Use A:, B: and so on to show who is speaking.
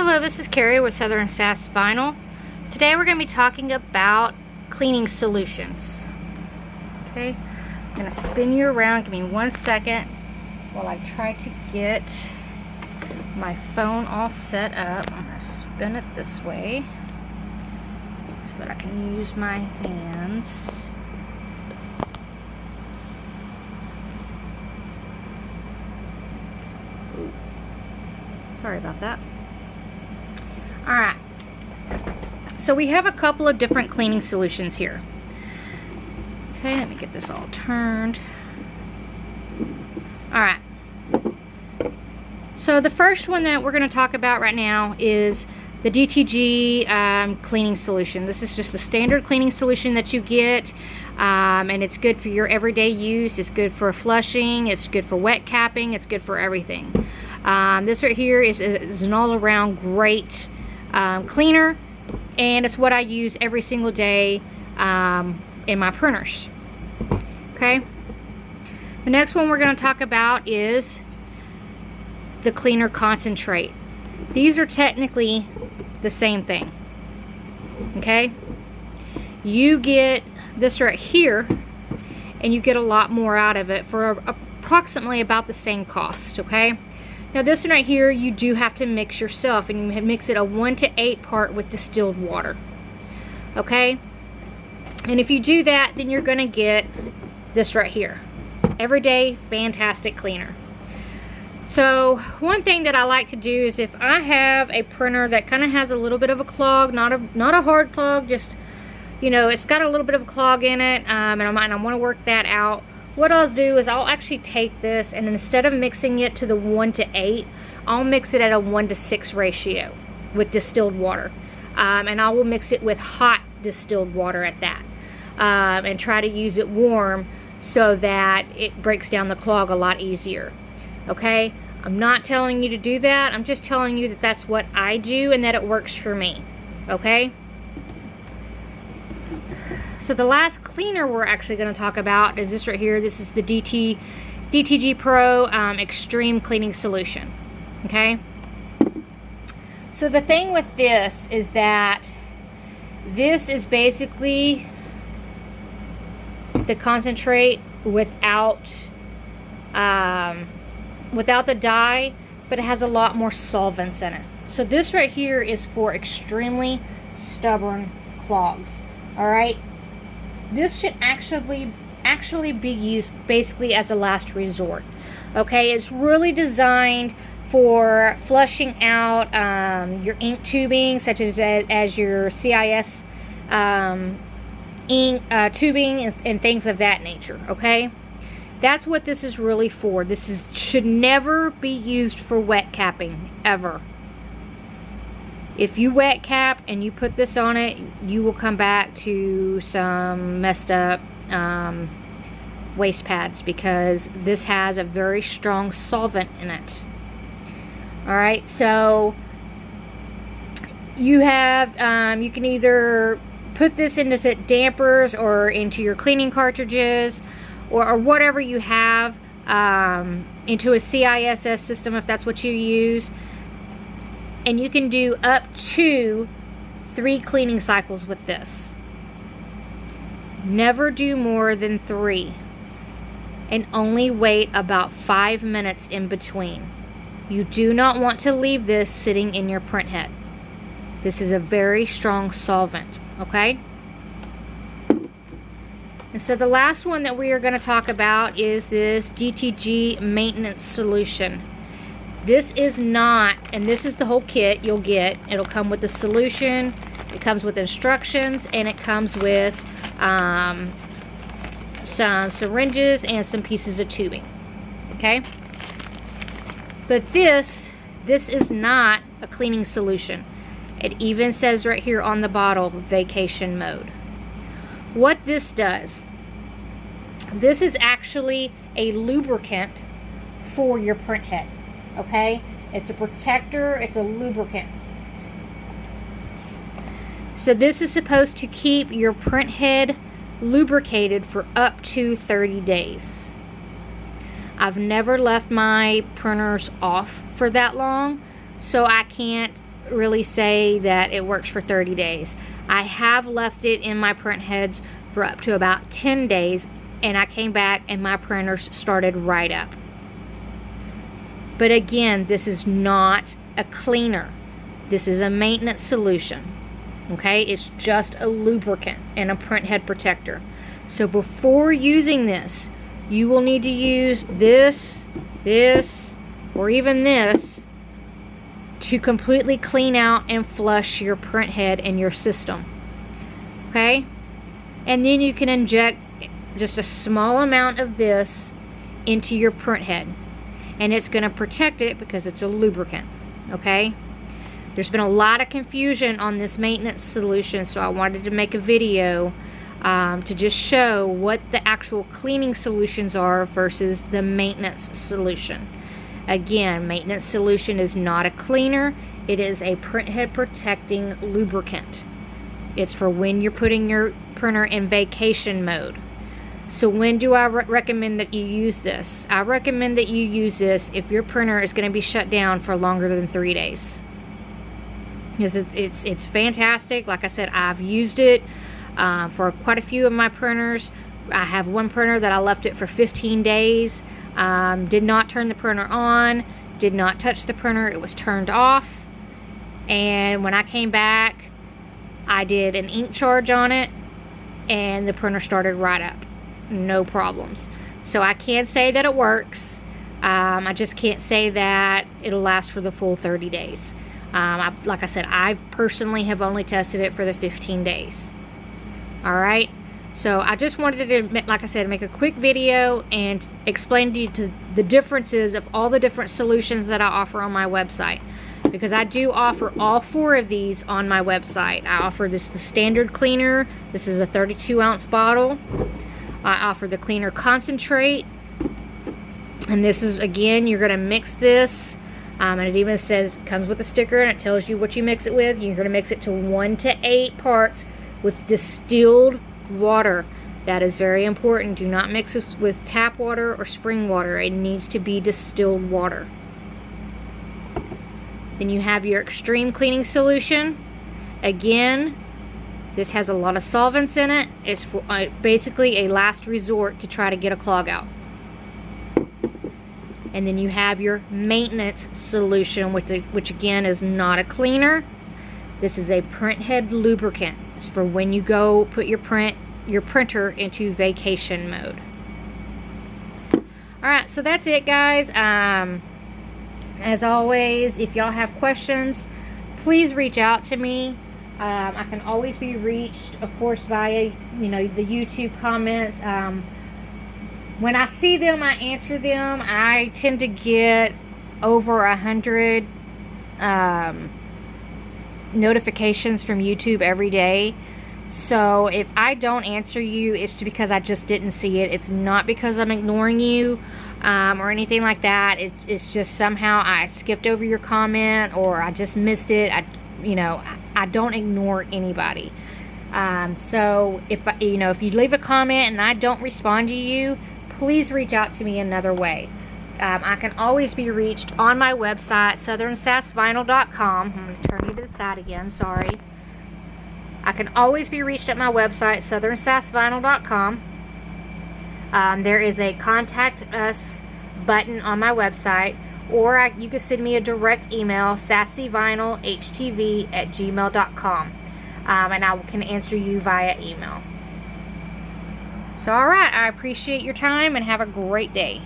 A: Hello, this is Carrie with Southern Sass Vinyl. Today we're going to be talking about cleaning solutions. Okay, I'm going to spin you around. Give me 1 second while I try to get my phone all set up. I'm going to spin it this way so that I can use my hands. Ooh. Sorry about that. Alright, so we have a couple of different cleaning solutions here. Okay, let me get this all turned. Alright, so the first one that we're going to talk about right now is the DTG cleaning solution. This is just the standard cleaning solution that you get, and it's good for your everyday use. It's good for flushing, it's good for wet capping, it's good for everything. This right here is an all-around great cleaner, and it's what I use every single day in my printers. Okay, the next one we're going to talk about is the cleaner concentrate. These are technically the same thing. Okay, you get this right here and you get a lot more out of it for approximately about the same cost. Okay, now this one right here you do have to mix yourself, and you mix it a 1 to 8 part with distilled water. Okay, and if you do that, then you're going to get this right here, everyday fantastic cleaner. So one thing that I like to do is, if I have a printer that kind of has a little bit of a clog, not a hard clog, just, you know, it's got a little bit of a clog in it, and I want to work that out, what I'll do is I'll actually take this, and instead of mixing it to the 1 to 8, I'll mix it at a 1 to 6 ratio with distilled water. And I will mix it with hot distilled water at that, and try to use it warm so that it breaks down the clog a lot easier. Okay, I'm not telling you to do that. I'm just telling you that that's what I do and that it works for me. Okay, so the last cleaner we're actually going to talk about is this right here. This is the DTG Pro Extreme Cleaning Solution. Okay, so the thing with this is that this is basically the concentrate without the dye, but it has a lot more solvents in it. So this right here is for extremely stubborn clogs. All right, this should actually be used basically as a last resort. Okay, it's really designed for flushing out your ink tubing, such as your CIS ink tubing and things of that nature. Okay, that's what this is really for. This should never be used for wet capping, ever. If you wet cap and you put this on it, you will come back to some messed up waste pads, because this has a very strong solvent in it. Alright, so you have, you can either put this into dampers or into your cleaning cartridges, or whatever you have, into a CISS system if that's what you use. And you can do up to 3 cleaning cycles with this. Never do more than 3. And only wait about 5 minutes in between. You do not want to leave this sitting in your print head. This is a very strong solvent, okay? And so the last one that we are going to talk about is this DTG maintenance solution. This is not, and this is the whole kit you'll get. It'll come with the solution, it comes with instructions, and it comes with some syringes and some pieces of tubing. Okay? But this is not a cleaning solution. It even says right here on the bottle, vacation mode. What this does, this is actually a lubricant for your print head. Okay, it's a protector, it's a lubricant. So this is supposed to keep your print head lubricated for up to 30 days. I've never left my printers off for that long, so I can't really say that it works for 30 days. I have left it in my print heads for up to about 10 days, and I came back and my printers started right up. But again, this is not a cleaner. This is a maintenance solution. Okay, it's just a lubricant and a print head protector. So before using this, you will need to use this, or even this to completely clean out and flush your print head and your system. Okay? And then you can inject just a small amount of this into your print head. And it's going to protect it because it's a lubricant. Okay? There's been a lot of confusion on this maintenance solution, so I wanted to make a video to just show what the actual cleaning solutions are versus the maintenance solution. Again, maintenance solution is not a cleaner. It is a print head protecting lubricant. It's for when you're putting your printer in vacation mode. So when do I recommend that you use this? I recommend that you use this if your printer is going to be shut down for longer than 3 days. Because it's fantastic. Like I said, I've used it for quite a few of my printers. I have one printer that I left it for 15 days. Did not turn the printer on. Did not touch the printer. It was turned off. And when I came back, I did an ink charge on it, and the printer started right up. No problems. So I can say that it works. I just can't say that it'll last for the full 30 days. Like I said, I personally have only tested it for the 15 days. Alright, so I just wanted to, like I said, make a quick video and explain to you the differences of all the different solutions that I offer on my website. Because I do offer all 4 of these on my website. I offer the standard cleaner. This is a 32-ounce bottle. I offer the cleaner concentrate. And this is, again, you're going to mix this. And it even says, comes with a sticker, and it tells you what you mix it with. You're going to mix it to 1 to 8 parts with distilled water. That is very important. Do not mix this with tap water or spring water. It needs to be distilled water. Then you have your extreme cleaning solution. Again, this has a lot of solvents in it. It's for, basically a last resort to try to get a clog out. And then you have your maintenance solution, which again is not a cleaner. This is a print head lubricant. It's for when you go put your printer into vacation mode. Alright, so that's it, guys. As always, if y'all have questions, please reach out to me. I can always be reached, of course, via the YouTube comments. When I see them, I answer them. I tend to get over 100 notifications from YouTube every day. So if I don't answer you, it's because I just didn't see it. It's not because I'm ignoring you or anything like that. It's just somehow I skipped over your comment or I just missed it. I don't ignore anybody. So if you leave a comment and I don't respond to you, please reach out to me another way. I can always be reached on my website, southernsassvinyl.com. I'm going to turn you to the side again, sorry. I can always be reached at my website, southernsassvinyl.com. There is a contact us button on my website, or you can send me a direct email, sassyvinylhtv@gmail.com, and I can answer you via email. So, alright, I appreciate your time and have a great day.